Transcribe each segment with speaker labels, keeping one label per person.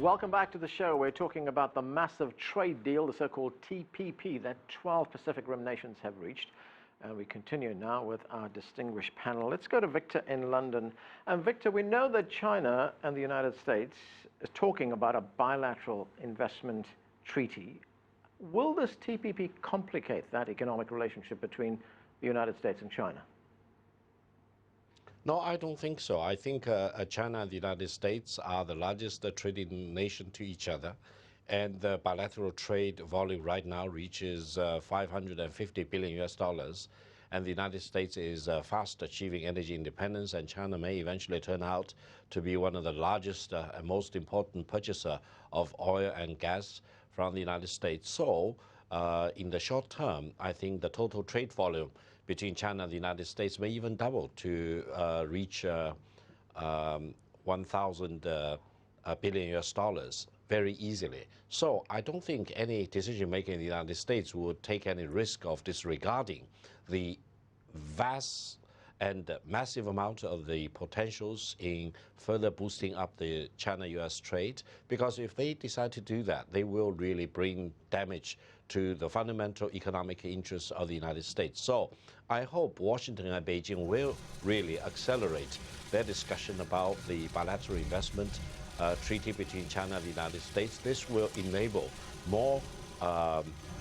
Speaker 1: Welcome back to the show. We're talking about the massive trade deal, the so-called TPP, that 12 Pacific Rim nations have reached. And we continue now with our distinguished panel. Let's go to Victor in London. And Victor, we know that China and the United States is talking about a bilateral investment treaty. Will this TPP complicate that economic relationship between the United States and China?
Speaker 2: No, I don't think so. I think China and the United States are the largest trading nation to each other. And the bilateral trade volume right now reaches $550 billion US. And the United States is fast achieving energy independence, and China may eventually turn out to be one of the largest and most important purchaser of oil and gas from the United States. So in the short term, I think the total trade volume between China and the United States may even double to reach 1,000 billion US very easily. So I don't think any decision maker in the United States would take any risk of disregarding the vast and massive amount of the potentials in further boosting up the China-US trade, because if they decide to do that, they will really bring damage to the fundamental economic interests of the United States. So I hope Washington and Beijing will really accelerate their discussion about the bilateral investment treaty between China and the United States. This will enable more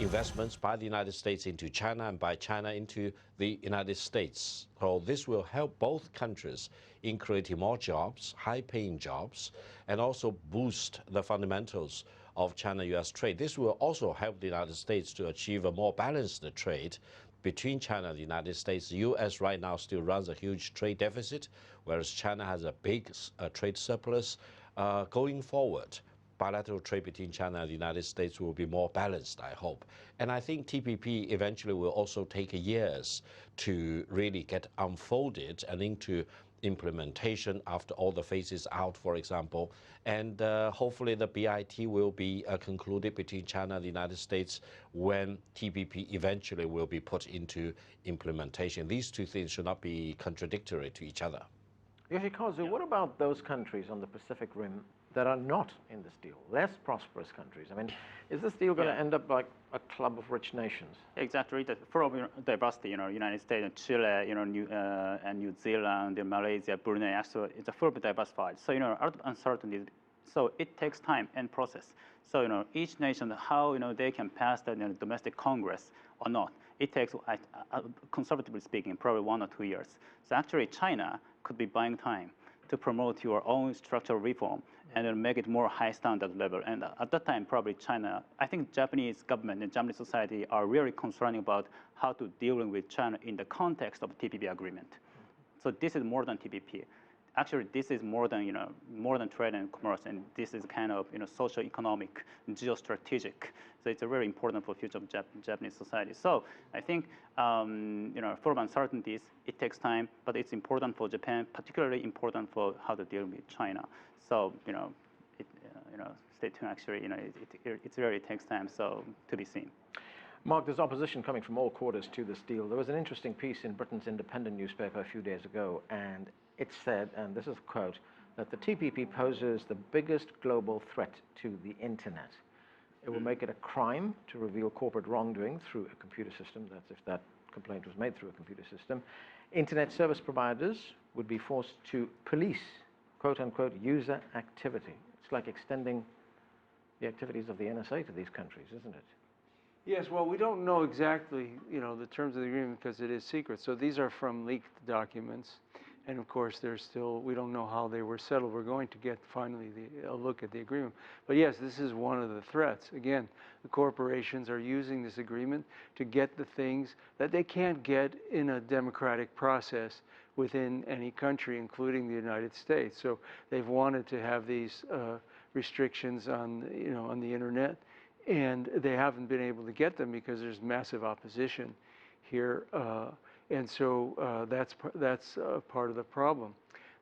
Speaker 2: investments by the United States into China and by China into the United States. So this will help both countries in creating more jobs, high-paying jobs, and also boost the fundamentals of China-US trade. This will also help the United States to achieve a more balanced trade between China and the United States. The U.S. right now still runs a huge trade deficit, whereas China has a big trade surplus. Going forward, bilateral trade between China and the United States will be more balanced, I hope. And I think TPP eventually will also take years to really get unfolded and into implementation after all the phases out, for example. And hopefully the BIT will be concluded between China and the United States when TPP eventually will be put into implementation. These two things should not be contradictory to each other.
Speaker 1: Yoshikazu, what about those countries on the Pacific Rim that are not in this deal, less prosperous countries? I mean, is this deal going to end up like a club of rich nations?
Speaker 3: Exactly. Full of diversity, United States, and Chile, and New Zealand, Malaysia, Brunei. Actually, it's a full diversified. So, a lot of uncertainty. So it takes time and process. So, each nation, how they can pass the domestic Congress or not, it takes, conservatively speaking, probably 1 or 2 years. So actually, China could be buying time to promote your own structural reform and then make it more high standard level. And at that time, probably China, I think Japanese government and Japanese society are really concerned about how to deal with China in the context of TPP agreement. So this is more than TPP. Actually, this is more than more than trade and commerce, and this is kind of social, economic, geostrategic. So it's very important for future of Japanese society. So I think full of uncertainties, it takes time, but it's important for Japan, particularly important for how to deal with China. So stay tuned. Actually, it really takes time. So to be seen.
Speaker 1: Mark, there's opposition coming from all quarters to this deal. There was an interesting piece in Britain's Independent newspaper a few days ago, and it said, and this is a quote, that the TPP poses the biggest global threat to the internet. It will make it a crime to reveal corporate wrongdoing through a computer system. That's if that complaint was made through a computer system. Internet service providers would be forced to police, quote unquote, user activity. It's like extending the activities of the NSA to these countries, isn't it?
Speaker 4: Yes, well, we don't know exactly, the terms of the agreement because it is secret. So these are from leaked documents. And of course, we don't know how they were settled. We're going to get finally a look at the agreement. But yes, this is one of the threats. Again, the corporations are using this agreement to get the things that they can't get in a democratic process within any country, including the United States. So they've wanted to have these restrictions on, on the internet, and they haven't been able to get them because there's massive opposition here. And so that's part of the problem.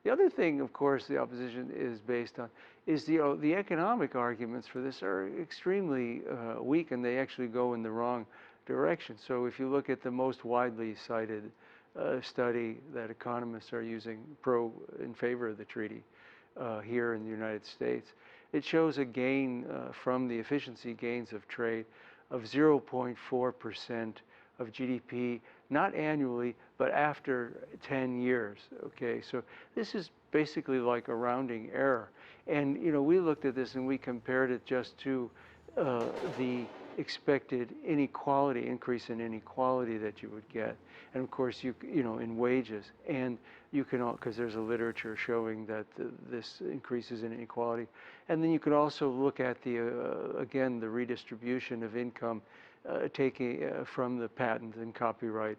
Speaker 4: The other thing, of course, the opposition is based on is the economic arguments for this are extremely weak, and they actually go in the wrong direction. So if you look at the most widely cited study that economists are using in favor of the treaty here in the United States, it shows a gain from the efficiency gains of trade of 0.4% of GDP, not annually, but after 10 years, okay? So this is basically like a rounding error. And, you know, we looked at this and we compared it just to the expected inequality, increase in inequality that you would get. And of course, you know, in wages. And you can, because there's a literature showing that this increases in inequality. And then you could also look at the, again, the redistribution of income taking from the patent and copyright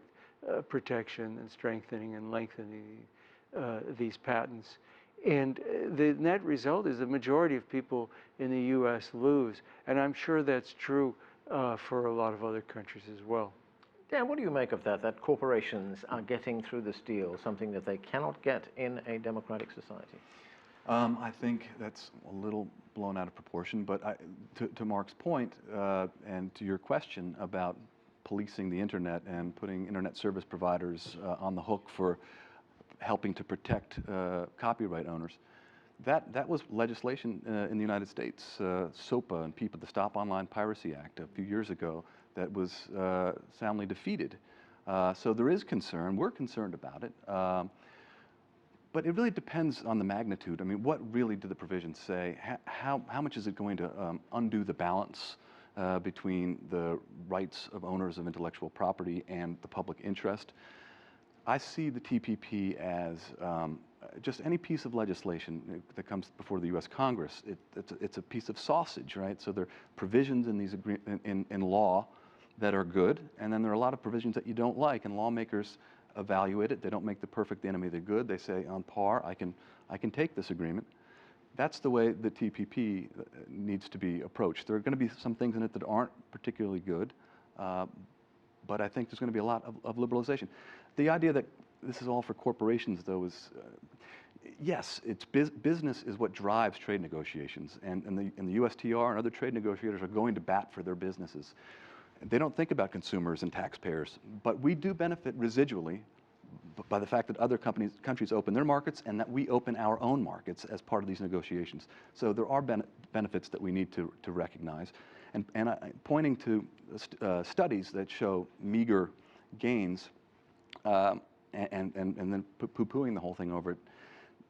Speaker 4: protection and strengthening and lengthening these patents. And the net result is the majority of people in the U.S. lose. And I'm sure that's true for a lot of other countries as well.
Speaker 1: Dan, what do you make of that, that corporations are getting through this deal something that they cannot get in a democratic society?
Speaker 5: I think that's a little blown out of proportion, but to Mark's point and to your question about policing the internet and putting internet service providers on the hook for helping to protect copyright owners, that was legislation in the United States, SOPA and PIPA, the Stop Online Piracy Act, a few years ago, that was soundly defeated. So there is concern. We're concerned about it. But it really depends on the magnitude. I mean, what really do the provisions say? How much is it going to undo the balance between the rights of owners of intellectual property and the public interest? I see the TPP as just any piece of legislation that comes before the U.S. Congress. It's a piece of sausage, right? So there are provisions in these in law that are good, and then there are a lot of provisions that you don't like, and lawmakers evaluate it. They don't make the perfect enemy the good. They say, on par, I can take this agreement. That's the way the TPP needs to be approached. There are going to be some things in it that aren't particularly good, but I think there's going to be a lot of liberalization. The idea that this is all for corporations, though, is yes, it's business is what drives trade negotiations, and the USTR and other trade negotiators are going to bat for their businesses. They don't think about consumers and taxpayers, but we do benefit residually by the fact that other countries open their markets and that we open our own markets as part of these negotiations. So there are benefits that we need to recognize. And pointing to studies that show meager gains and then poo-pooing the whole thing over it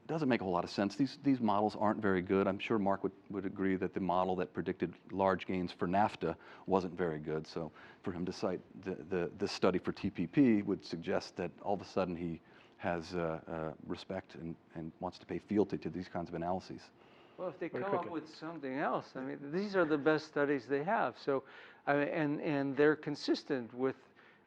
Speaker 5: doesn't make a whole lot of sense. These models aren't very good. I'm sure Mark would agree that the model that predicted large gains for NAFTA wasn't very good. So for him to cite this study for TPP would suggest that all of a sudden he has respect and wants to pay fealty to these kinds of analyses.
Speaker 4: Well, if they come up with something else, I mean, these are the best studies they have. So, and they're consistent with,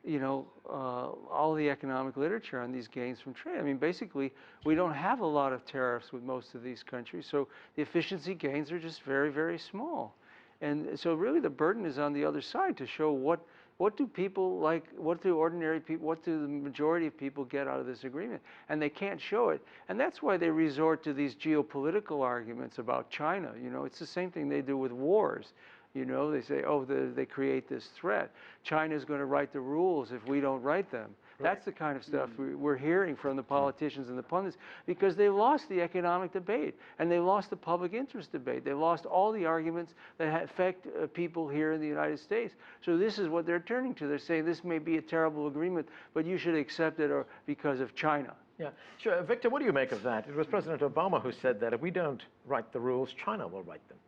Speaker 4: you know, all the economic literature on these gains from trade. I mean, basically, we don't have a lot of tariffs with most of these countries, so the efficiency gains are just very, very small. And so really the burden is on the other side to show what do people like, what do ordinary people, what do the majority of people get out of this agreement? And they can't show it. And that's why they resort to these geopolitical arguments about China. You know, it's the same thing they do with wars. You know, they say, oh, they create this threat. China's going to write the rules if we don't write them. Right. That's the kind of stuff we're hearing from the politicians and the pundits, because they lost the economic debate and they lost the public interest debate. They lost all the arguments that affect people here in the United States. So this is what they're turning to. They're saying this may be a terrible agreement, but you should accept it because of China.
Speaker 1: Yeah, sure. Victor, what do you make of that? It was President Obama who said that if we don't write the rules, China will write them.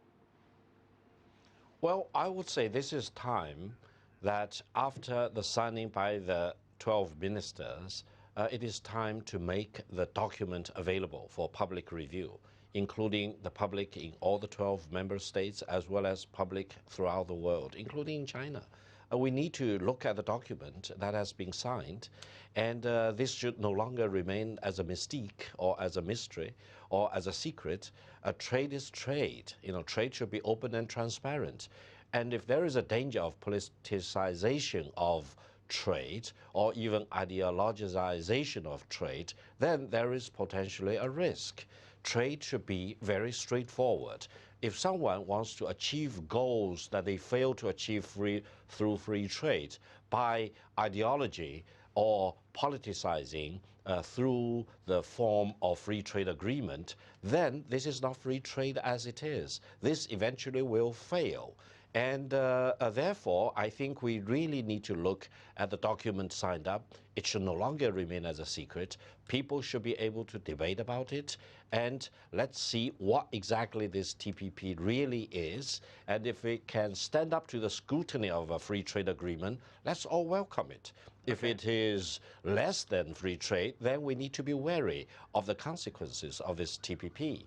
Speaker 2: Well, I would say this is time that after the signing by the 12 ministers, it is time to make the document available for public review, including the public in all the 12 member states as well as public throughout the world, including China. We need to look at the document that has been signed, and this should no longer remain as a mystique or as a mystery or as a secret. Trade is trade. You know, trade should be open and transparent. And if there is a danger of politicization of trade or even ideologization of trade, then there is potentially a risk. Trade should be very straightforward. If someone wants to achieve goals that they fail to achieve through free trade by ideology or politicizing through the form of free trade agreement, then this is not free trade as it is. This eventually will fail. And therefore, I think we really need to look at the document signed up. It should no longer remain as a secret. People should be able to debate about it. And let's see what exactly this TPP really is. And if it can stand up to the scrutiny of a free trade agreement, let's all welcome it. If it is less than free trade, then we need to be wary of the consequences of this TPP.